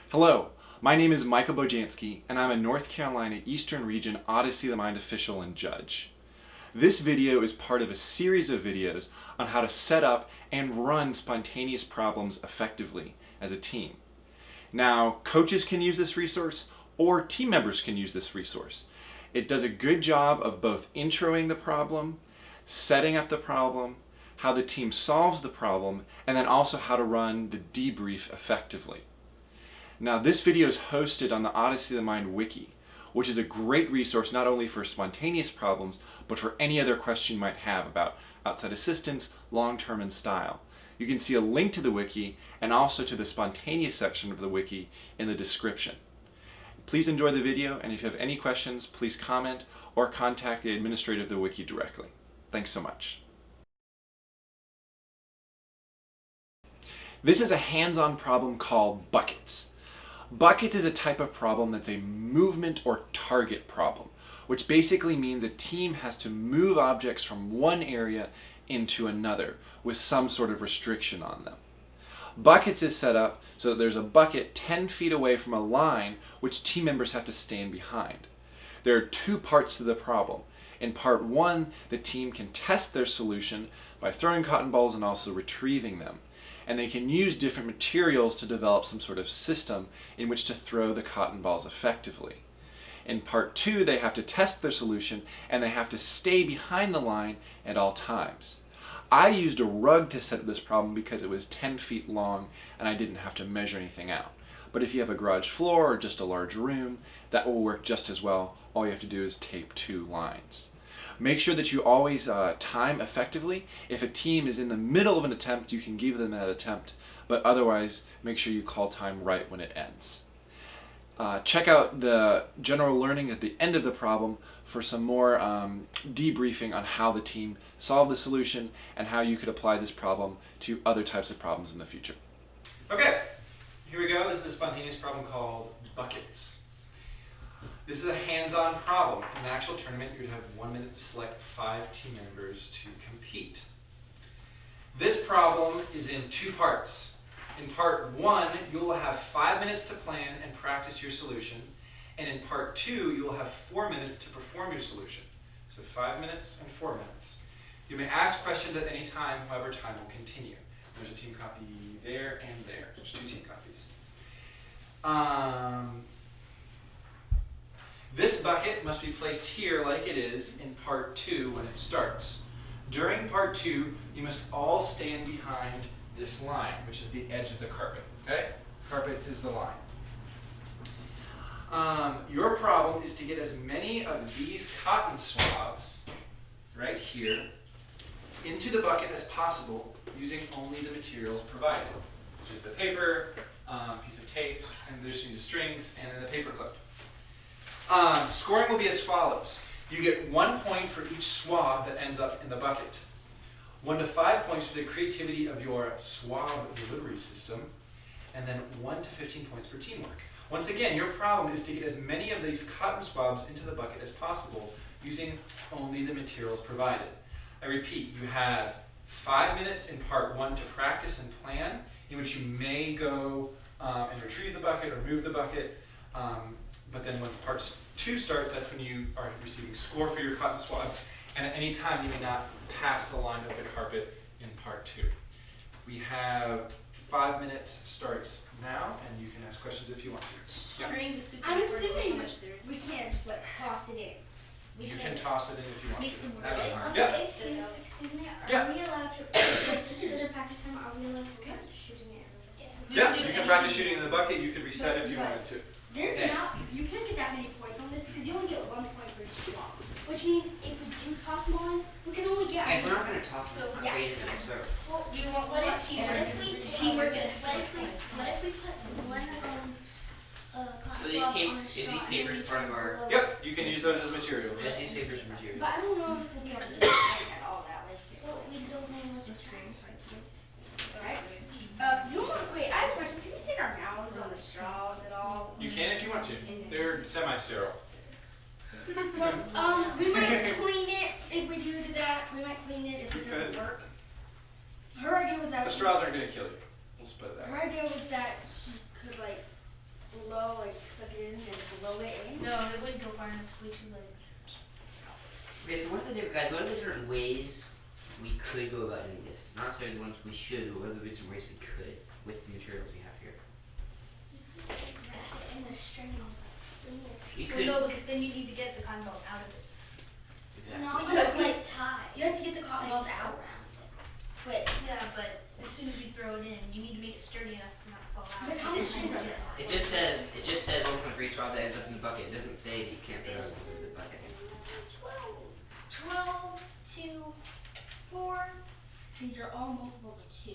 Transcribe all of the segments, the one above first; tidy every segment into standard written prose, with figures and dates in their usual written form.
Hello, my name is Michael Bojanski, and I'm a North Carolina Eastern Region Odyssey the Mind official and judge. This video is part of a series of videos on how to set up and run spontaneous problems effectively as a team. Now, coaches can use this resource, or team members can use this resource. It does a good job of both introing the problem, setting up the problem, how the team solves the problem, and then also how to run the debrief effectively. Now, this video is hosted on the Odyssey the Mind wiki, which is a great resource not only for spontaneous problems, but for any other question you might have about outside assistance, long-term, and style. You can see a link to the wiki and also to the spontaneous section of the wiki in the description. Please enjoy the video, and if you have any questions, please comment or contact the administrator of the wiki directly. Thanks so much. This is a hands-on problem called buckets. Bucket is a type of problem that's a movement or target problem, which basically means a team has to move objects from one area into another with some sort of restriction on them. Buckets is set up so that there's a bucket 10 feet away from a line which team members have to stand behind. There are two parts to the problem. In part one, the team can test their solution by throwing cotton balls and also retrieving them. And they can use different materials to develop some sort of system in which to throw the cotton balls effectively. In part two, they have to test their solution and they have to stay behind the line at all times. I used a rug to set up this problem because it was 10 feet long and I didn't have to measure anything out. But if you have a garage floor or just a large room, that will work just as well. All you have to do is tape two lines. Make sure that you always time effectively. If a team is in the middle of an attempt, you can give them that attempt, but otherwise make sure you call time right when it ends. Check out the general learning at the end of the problem for some more debriefing on how the team solved the solution and how you could apply this problem to other types of problems in the future. Okay, here we go. This is a spontaneous problem called buckets. This is a hands-on problem. In an actual tournament, you would have 1 minute to select 5 team members to compete. This problem is in two parts. In part one, you will have 5 minutes to plan and practice your solution. And in part two, you will have 4 minutes to perform your solution. So 5 minutes and 4 minutes. You may ask questions at any time, however, time will continue. There's a team copy there and there. There's 2 team copies. This bucket must be placed here like it is in part two when it starts. During part two, you must all stand behind this line, which is the edge of the carpet. Okay? Carpet is the line. Your problem is to get as many of these cotton swabs right here into the bucket as possible using only the materials provided, which is the paper, piece of tape, and there's some strings, and then the paper clip. Scoring will be as follows. You get 1 point for each swab that ends up in the bucket. 1 to 5 points for the creativity of your swab delivery system, and then 1 to 15 points for teamwork. Once again, your problem is to get as many of these cotton swabs into the bucket as possible using only the materials provided. I repeat, you have 5 minutes in part one to practice and plan, in which you may go and retrieve the bucket or move the bucket. But then once part two starts, that's when you are receiving score for your cotton swabs. And at any time, you may not pass the line of the carpet in part two. We have 5 minutes starts now, and you can ask questions if you want to. Yeah. I'm assuming we can't just toss it in. You can toss it in if you want to. Some Yeah. Excuse me, Yeah. are we allowed to, for the practice time, are we allowed to practice shooting it? Yeah, you can practice shooting in the bucket. You could reset if you wanted to. You can't get that many points on this because you only get 1 point for each swab. Which means if we do toss them on, we can only get. If we're not going to toss them, yeah. Well, Do you want what if teamwork is 6 points? What if we put one So these papers part of our. Yep, you can use those as materials. Yes, these papers are materials. But I don't know if we'll be able to do at all that way. Well, we don't know unless it's screen. Alright. Wait, I have a question. Can we stick our mouths on the straws at all? You can if you want to. They're semi-sterile. So, we might clean it if we do that. We might clean it if it doesn't work. Her idea was that The straws aren't going to kill you. We'll split that. Her idea was that she could really go far enough. It's way too late. Okay, so what are the different ways we could go about doing this? Not necessarily the ones we should, but what are the different ways we could with the materials we have here? And the string on We Well, could. no, because then you need to get the cotton balls out of it. Exactly. No, you have to like tie. You have to get the cotton balls out. Wait. Yeah, but as soon as we throw it in, you need to make it sturdy enough to not fall out. Because how many strings are there? It just says open for each rod that ends up in the bucket. It doesn't say that you can't throw it in the bucket. 12, 2, 4. These are all multiples of 2.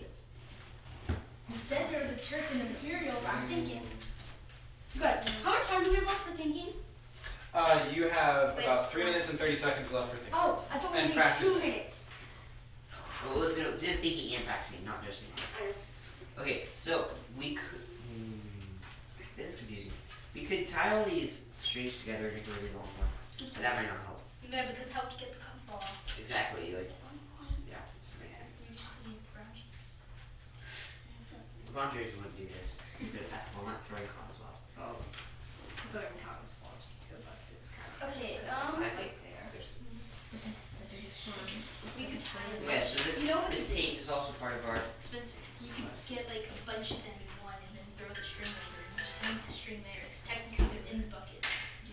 You said there was a trick in the materials. I'm thinking. You guys, how much time do we have left for thinking? You have about 3 minutes and 30 seconds left for thinking. Oh, I thought we And had practicing. 2 minutes. Well, look, no, this is thinking and practicing, not just thinking. Okay, so we could. This is confusing. We could tie all these strings together and make a really long one. And that might not help. Yeah, because help to get the cotton ball off. Exactly. Like, yeah, this makes sense. You just need brown chips. LeBron James wouldn't do this. He's good at basketball, not throwing cotton swabs. Oh. Throwing cotton swabs into a bucket is kind of. Okay, Exactly. There's. we could tie it. Yeah, so this, You know what this tape is also part of our. Spencer, you could get like a bunch of them in one and then throw the string over and just leave the string there. Because technically they're in the bucket.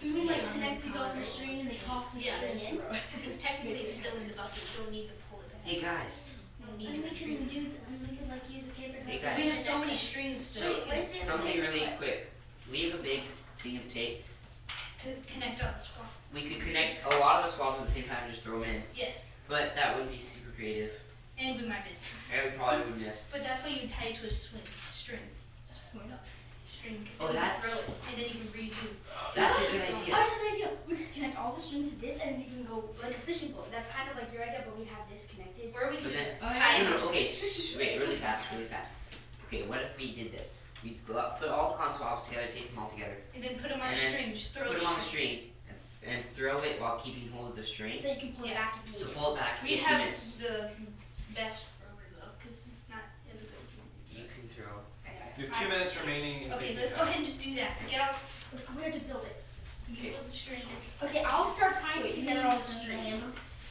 You mean like connect these all to the string and they toss the Yeah. string in? Because technically it's still in the bucket. You don't need to pull it back. Hey guys. You don't And need we to can do that. And we can like use a paper. Hey, clip. guys. We have so many strings to, So where's the something paper really clip? quick. We have a big thing of tape. to connect on the swap. We could connect a lot of the swabs at the same time and just throw them in. Yes, But that wouldn't be super creative. and we might miss. And we probably would miss. But that's why you would tie it to a string. String, because Oh, then you that's- can throw it, and then you can redo. That's a good I idea. have an idea. We could connect all the strings to this and we can go like a fishing pole. That's kind of like your idea, but we have this connected. Or we can But then- just tie it. No, no, okay, wait, really fast. Okay, what if we did this? We put all the cotton swabs together, tape them all together, And then put them on a And then string, just throw put the them on the string. string, and throw it while keeping hold of the string. So you can pull it Yeah. back if you So need it. pull it back We if you have miss. the best thrower though, because not everybody can do You can throw. You have 2 minutes remaining in that. Okay, thinking let's go time. ahead and just do that. Get all, Look, we have to build it. you put the string. Okay, I'll start So tying you together use all the the strings.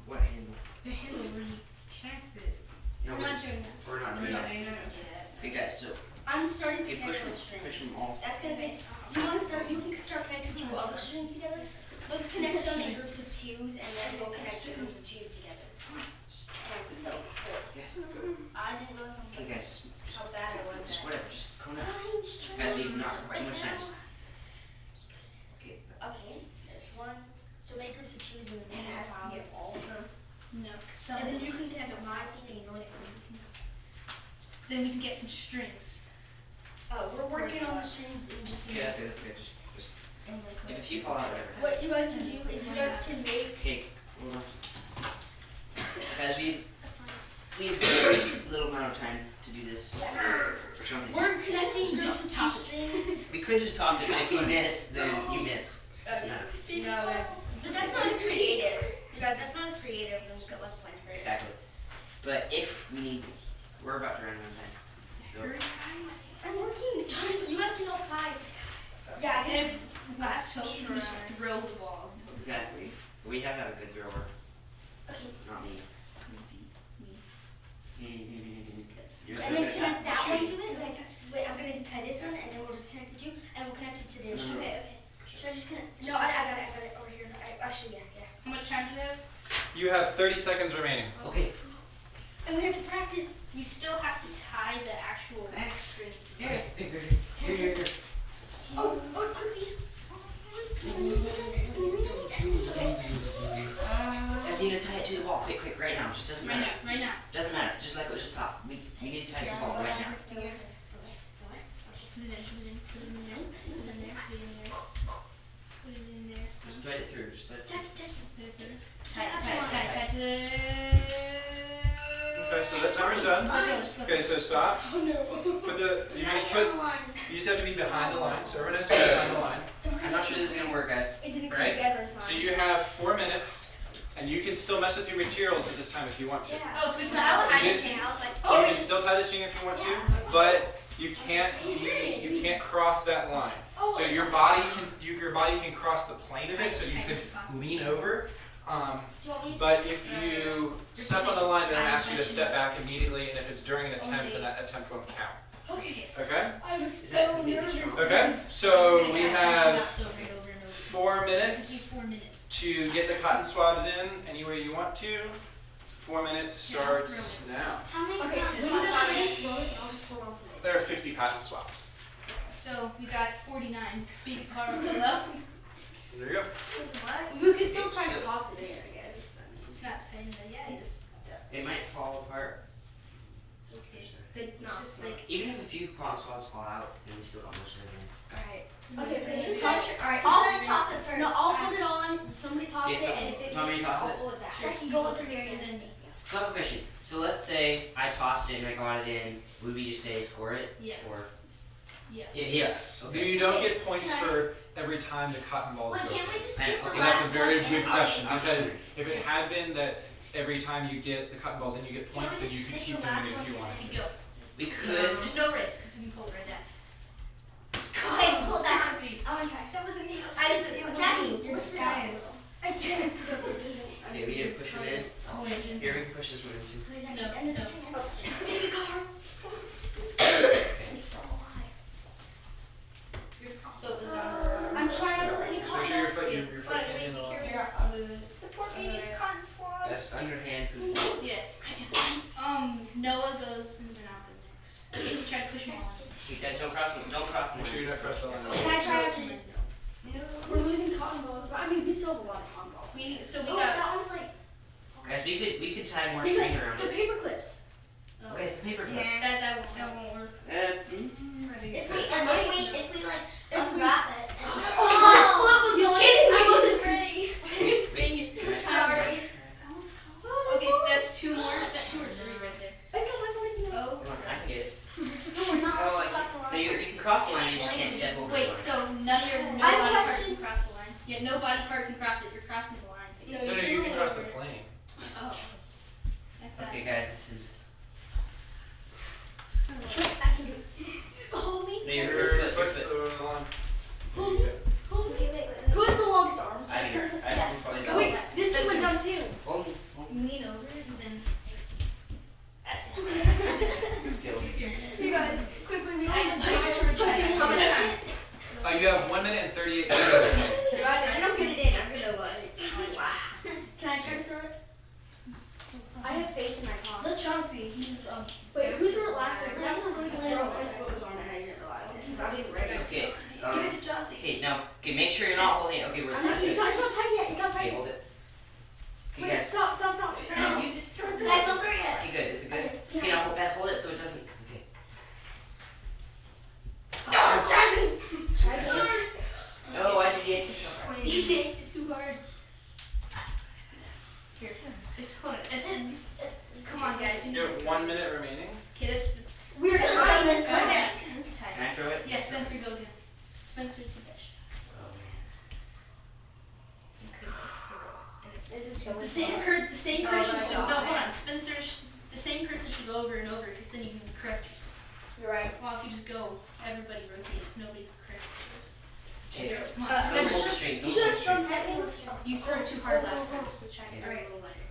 What handle? The handle where you cast it. No, I'm not doing that. we're not doing that. Okay, guys, so I'm starting to okay, connect the push strings. them all. That's gonna take. You want to start? You can start connecting 2 other strings together. Let's connect them in groups of 2s, and then we'll connect 2 groups of 2s together. And so cool. Yes. I didn't realize Okay, guys, just how bad I was just at whatever, just calm down. tying strings. Guys, we've not too much right time. now. Just- Okay. Okay, there's 1. So make groups of 2s and then It has to piles get of all of them. No, And then you can connect my thing and your thing. then we can get some strings. Oh, we're working on the strings in just a Okay, that's minute. good, that's good. Just And like, if you fall out, whatever. what you guys can do is you guys can make. Okay, hold on. Guys, we've That's fine. very little amount of time to do this. Or something. We're connecting groups of 2 strings. We could just toss it, but if you miss, then you miss. Doesn't matter. But that's not as creative. You guys, that's not as creative, and we'll get less points for it. Exactly. But if we need, we're about to run out of time. So, I'm working. You guys can help tie. Yeah, I guess. Last hope, you just throw the ball. exactly. We have to have a good thrower, Okay. not me. You're so And good then at connect that basketball one to shooting. it. Like, wait, I'm gonna tie this one, and then we'll just connect the 2, and we'll connect it to this. No, no, no. Okay. Should I just connect? No, I got it over here. Actually, yeah. How much time do we have? You have 30 seconds remaining. Okay. And we have to practice. We still have to tie the actual strings together. Here. Oh, quickly. I need to tie it to the ball, quick, right now. Just doesn't Right matter. now, right now. Doesn't matter. Just let go. Just stop. We need to tie it to the ball right now. Put it in, put it in, put it in, put it in there, put it in there, put it in there. Put it in there, son. Just thread it through. Just thread it through. Put it through. Tie it, Tie it, tie it, tie Okay, so that timer's done. it. Okay, so stop. Oh no. Put the you just have to be behind the line. So everyone has to be behind the line. I'm not sure this is gonna work, guys. It didn't come Right? together in time. So you have 4 minutes, and you can still mess with your materials at this time if you want to. Yeah. Oh, so we can I was tie it. thinking, I was like, You can still tie the string if you want to, but you can't cross that line. Oh, So your body can cross the plane of it, so you could lean over. But if you step on the line, then I'll ask you to step back immediately, and if it's during an attempt, then that attempt won't count. Okay. Okay? I was so nervous. Okay, so we have So right over and over. 4 minutes 4 minutes. to get the cotton swabs in any way you want to. 4 minutes starts now. How many Okay, cotton so swabs are I'm there? going to I'll just hold on to this. There are 50 cotton swabs. So we got 49. Speak of power below. There you go. We could still try to toss it in, I guess. It's not tiny, but yeah, it is. It might fall apart. It's okay. It's No, just like. Even if a few cotton swabs fall out, then we still got most of it in. Alright. Okay, Okay, who's who's gonna, got alright, I'll- who's gonna toss it first? No, I'll hold it on. Somebody toss Okay, it, so and if it do you want me to misses, toss I'll it? pull it back. Jackie, go with the very And end. then- So I have a question. So let's say I tossed it and I got it in. Would we just say score it? Yeah. Or Yeah. Yes. Okay. You don't get points for every time the cotton balls Wait, go. can't we just And- skip the okay, And that's a last very one good and- question, I'll- because if it had been that every time you get the cotton balls in you get points, then you could keep doing it if you wanted You to. go. we could. There's no risk. You can pull it right down. Okay, pull that. I wanna try. That wasn't me. Jackie, listen guys. I didn't. Okay, we need to push it in. Oh, wait, Here, we can push this one in too. No, End of the no. string. Baby car. He's still alive. Your foot was on. I'm trying not to let any Just make sure your foot can't Wait, in the be line. careful. The poor baby's cotton swabs. That's underhand poop. Yes. Noah goes and then I'll go next. Okay, try to push him on. You guys don't cross the Make sure you line. don't cross the line. Can I try after you? We're losing cotton balls, but I mean, we still have a lot of cotton balls. We Oh, got. that one's like. Guys, we could tie more string around The it. paper clips. Okay, it's the paper clip. That won't work. I think If it we could. if we like unwrap it and Oh, you you're kidding me? I wasn't ready. Dang it. Sorry. Okay, that's 2 more. Is that 2 or 3 right there? Oh. Come on, I can get it. No, we're not Oh, allowed to cross the No, line. you can cross the line, you just can't step over the Wait, line. so no I have a body part question. can cross the line? Yeah, no body part can cross it. You're crossing the line. No, you can cross the plane. Oh. I thought- Okay, guys, this is. I can do it. Hold me. No, your Your foot, your foot's foot. over the line. Hold me. Hold me. Who has the longest arms? I do. I Yeah. can probably Go go. wait. This team went down too. Hold me. Lean over and then. Skills. You guys, quickly, we Tight, have to tight, tight. How much time? You have 1 minute and 38 seconds remaining. I don't get it in. I'm gonna what? Can I try to throw it? I have faith in my toss. Look, Chauncey. He's Wait, who threw it last time? That one really landed on my foot was on it. I didn't realize it. He's obviously ready. Okay. Give it to Chauncey. Okay, now, okay, make sure you're not holding it. Okay, we're I'm not, touching it's it. not tight yet. It's not Okay, tight hold yet. it. Okay, Wait, guys. stop. No, you just threw it. Guys, don't throw it yet. Okay, good. Is it good? Okay, now guys, hold it so it doesn't. Okay. Oh, I did it. You shaked it too hard. Here. Just hold it. Come on, guys. You have 1 minute remaining. Okay, this. We're trying this Go one. down. Can I throw it? Yeah, Spencer, go again. Spencer's the best. This is so The same Oh, person that's should all. no, hold on. The same person should go over and over because then you can correct yourself. You're right. Well, if you just go, everybody rotates. Nobody can correct themselves. Okay. Come on. Don't Remember, hold the strings. You Don't should hold have the thrown strings. technical. you threw it too hard last time, so try to throw it a little lighter.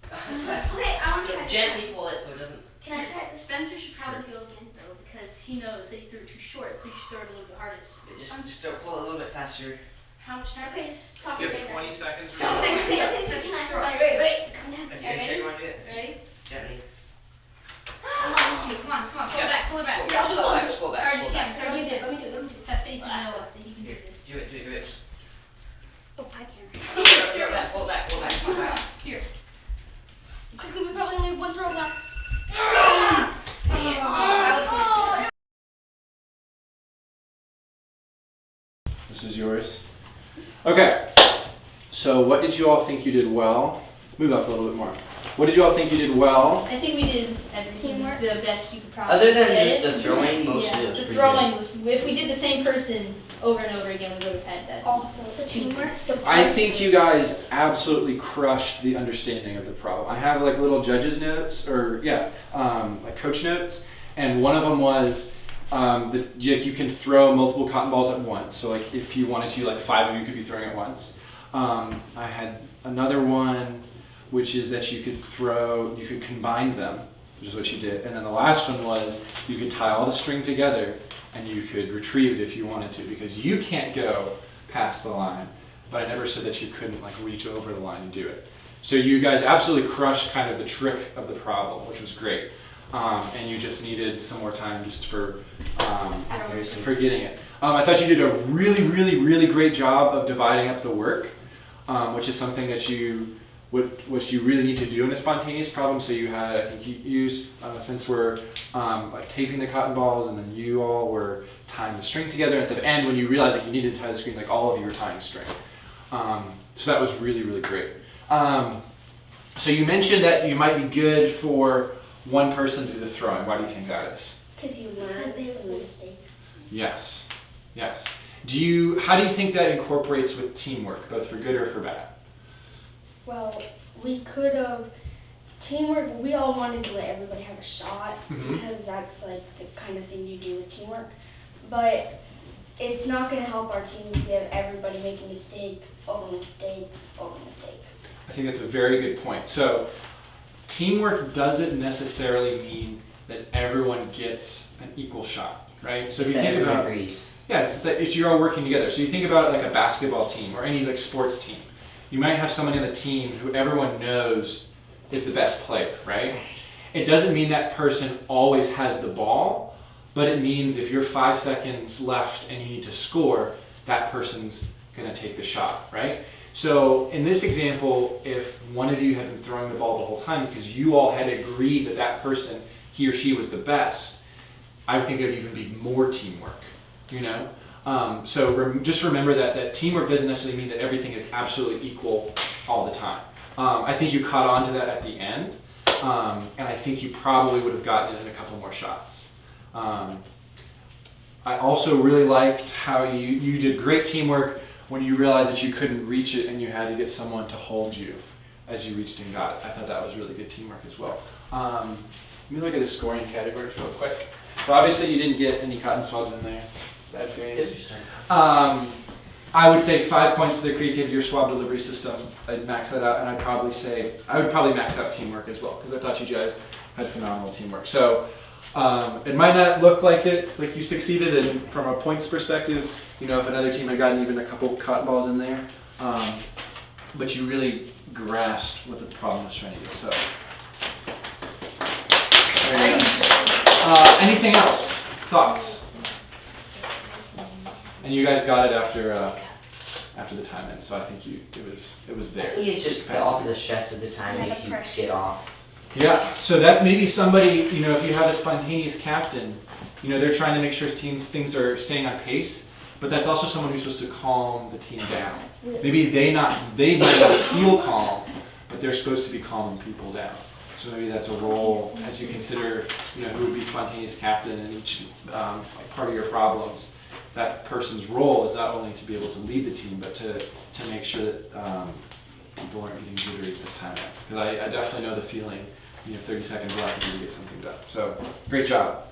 Okay, I want to try. Gently pull it so it doesn't. Can I try this? Spencer should probably go again though because he knows that you threw it too short, so you should throw it a little bit harder. Just pull it a little bit faster. How much time? Okay, just stop You it have there. 20 seconds Oh, remaining. second. Okay, Spencer, okay, throw it. wait. Come down. Are you sure you want to do it? Ready? Gently. Come on, pull it back, pull it back. Pull back, pull back, As hard as pull you back. can, as hard as you can. Let me do it. Have faith in Noah that he can do Here, this. do it. Just Oh, I can't. pull it back. Come on, here. Quickly, we probably only have one throw left. This is yours. Okay. So what did you all think you did well? Move up a little bit more. What did you all think you did well? I think we did everything Teamwork. the best you could probably Other than get just it. the throwing, most Yeah, of it was the pretty throwing was, if we did the same person over and over again, we would have had that. Also, the teamwork. I think you guys absolutely crushed the understanding of the problem. I have like little judges notes, or like coach notes, and one of them was You can throw multiple cotton balls at once. So like if you wanted to, like 5 of you could be throwing at once. I had another one, which is that you could combine them, which is what you did. And then the last one was you could tie all the string together and you could retrieve it if you wanted to, because you can't go past the line. But I never said that you couldn't like reach over the line and do it. So you guys absolutely crushed kind of the trick of the problem, which was great. And you just needed some more time just for getting it. I thought you did a really, really, really great job of dividing up the work, which is something that what you really need to do in a spontaneous problem. So you had, I think you used, since we're like taping the cotton balls, and then you all were tying the string together. At the end, when you realized that you needed to tie the string, like all of you were tying string. So that was really, really great. So you mentioned that you might be good for one person to do the throwing. Why do you think that is? Because you learn from mistakes. Yes, yes. How do you think that incorporates with teamwork, both for good or for bad? Well, we could have teamwork. We all wanted to let everybody have a shot because that's like the kind of thing you do with teamwork. But it's not going to help our team if everybody making mistake over mistake over mistake. I think that's a very good point. So teamwork doesn't necessarily mean that everyone gets an equal shot, right? So if you think about it's you're all working together. So you think about it like a basketball team or any like sports team. You might have someone in the team who everyone knows is the best player, right? It doesn't mean that person always has the ball, but it means if you're 5 seconds left and you need to score, that person's gonna take the shot, right? So in this example, if one of you had been throwing the ball the whole time because you all had agreed that that person, he or she was the best, I would think there would even be more teamwork, you know? Just remember that teamwork doesn't necessarily mean that everything is absolutely equal all the time. I think you caught on to that at the end, and I think you probably would have gotten it in a couple more shots. I also really liked how you did great teamwork when you realized that you couldn't reach it and you had to get someone to hold you as you reached and got it. I thought that was really good teamwork as well. Let me look at the scoring categories real quick. So obviously you didn't get any cotton swabs in there. Sad face. I would say 5 points to the creativity or swab delivery system. I'd max that out, and I would probably max out teamwork as well, because I thought you guys had phenomenal teamwork. So it might not look like you succeeded, and from a points perspective, you know, if another team had gotten even a couple cotton balls in there, but you really grasped what the problem was trying to do. So, there you go. Anything else? Thoughts? And you guys got it after the time in, so I think it was there. I think it's just also the stress of the time makes you get off. Yeah, so that's maybe somebody, you know, if you have a spontaneous captain, you know, they're trying to make sure things are staying on pace, but that's also someone who's supposed to calm the team down. Maybe they might not feel calm, but they're supposed to be calming people down. So maybe that's a role as you consider, you know, who would be spontaneous captain in each part of your problems. That person's role is not only to be able to lead the team, but to make sure that people aren't getting jittery as time ends. Because I definitely know the feeling. You have 30 seconds left to get something done. So great job.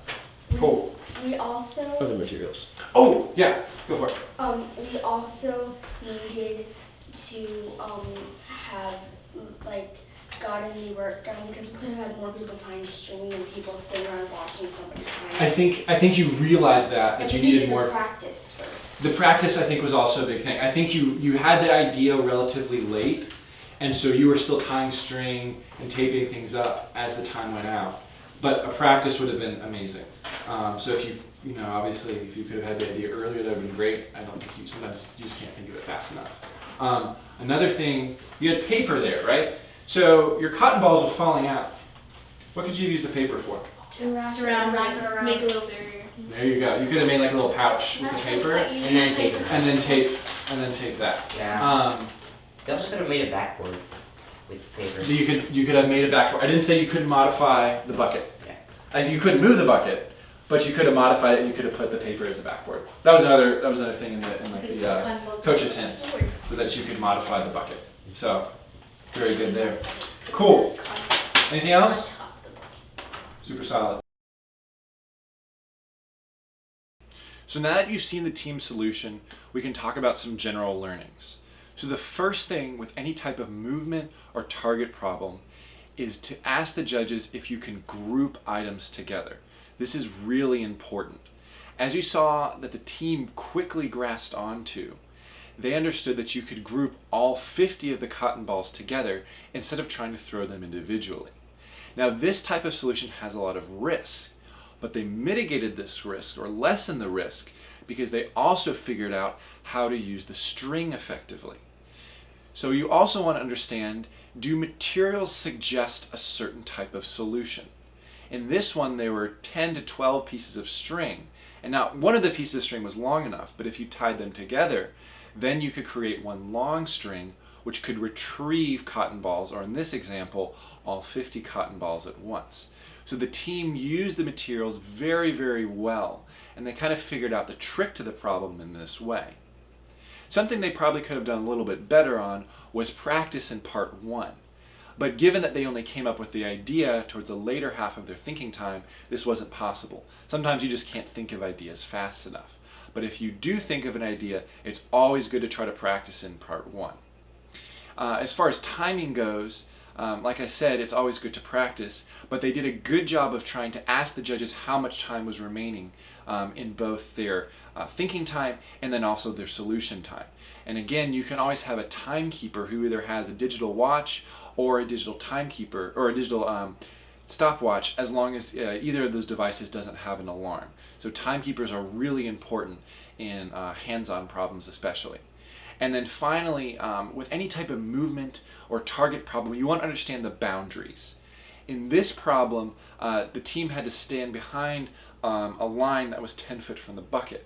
Cool. We also Other materials. Oh yeah, go for it. we also needed to have like gotten the work done because we could have had more people tying string than people sitting around watching somebody tie. I think you realized that you needed more practice first. The practice, I think, was also a big thing. I think you had the idea relatively late, and so you were still tying string and taping things up as the time went out. But a practice would have been amazing. So if you know, obviously, if you could have had the idea earlier, that would have been great. I don't think sometimes you just can't think of it fast enough. Another thing, you had paper there, right? So your cotton balls were falling out. What could you use the paper for? To surround, wrap it around, make a little barrier. There you go. You could have made like a little pouch with the paper, And then tape it. and then tape that. Yeah. You also could have made a backboard with paper. You could have made a backboard. I didn't say you couldn't modify the bucket. Yeah. You couldn't move the bucket, but you could have modified it and you could have put the paper as a backboard. That was another thing in the coach's hints, was that you could modify the bucket. So very good there. Cool. Anything else? Super solid. So now that you've seen the team solution, we can talk about some general learnings. So the first thing with any type of movement or target problem is to ask the judges if you can group items together. This is really important. As you saw that the team quickly grasped onto, they understood that you could group all 50 of the cotton balls together instead of trying to throw them individually. Now this type of solution has a lot of risk, but they mitigated this risk or lessened the risk because they also figured out how to use the string effectively. So you also want to understand, do materials suggest a certain type of solution? In this one there were 10 to 12 pieces of string, and now one of the pieces of string was long enough, but if you tied them together, then you could create one long string which could retrieve cotton balls, or in this example, all 50 cotton balls at once. So the team used the materials very, very well, and they kind of figured out the trick to the problem in this way. Something they probably could have done a little bit better on was practice in part 1. But given that they only came up with the idea towards the later half of their thinking time, this wasn't possible. Sometimes you just can't think of ideas fast enough. But if you do think of an idea, it's always good to try to practice in part 1. As far as timing goes, like I said, it's always good to practice, but they did a good job of trying to ask the judges how much time was remaining in both their thinking time and then also their solution time. And again, you can always have a timekeeper who either has a digital watch or a digital timekeeper or a digital stopwatch, as long as either of those devices doesn't have an alarm. So timekeepers are really important in hands-on problems especially. And then finally, with any type of movement or target problem, you want to understand the boundaries. In this problem, the team had to stand behind a line that was 10 feet from the bucket.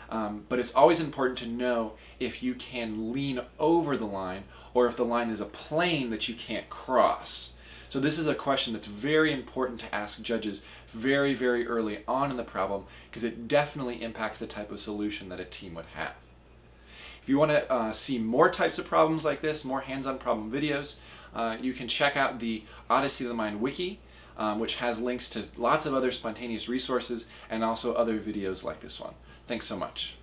But it's always important to know if you can lean over the line or if the line is a plane that you can't cross. So this is a question that's very important to ask judges very, very early on in the problem because it definitely impacts the type of solution that a team would have. If you want to see more types of problems like this, more hands-on problem videos, you can check out the Odyssey of the Mind wiki, which has links to lots of other spontaneous resources and also other videos like this one. Thanks so much.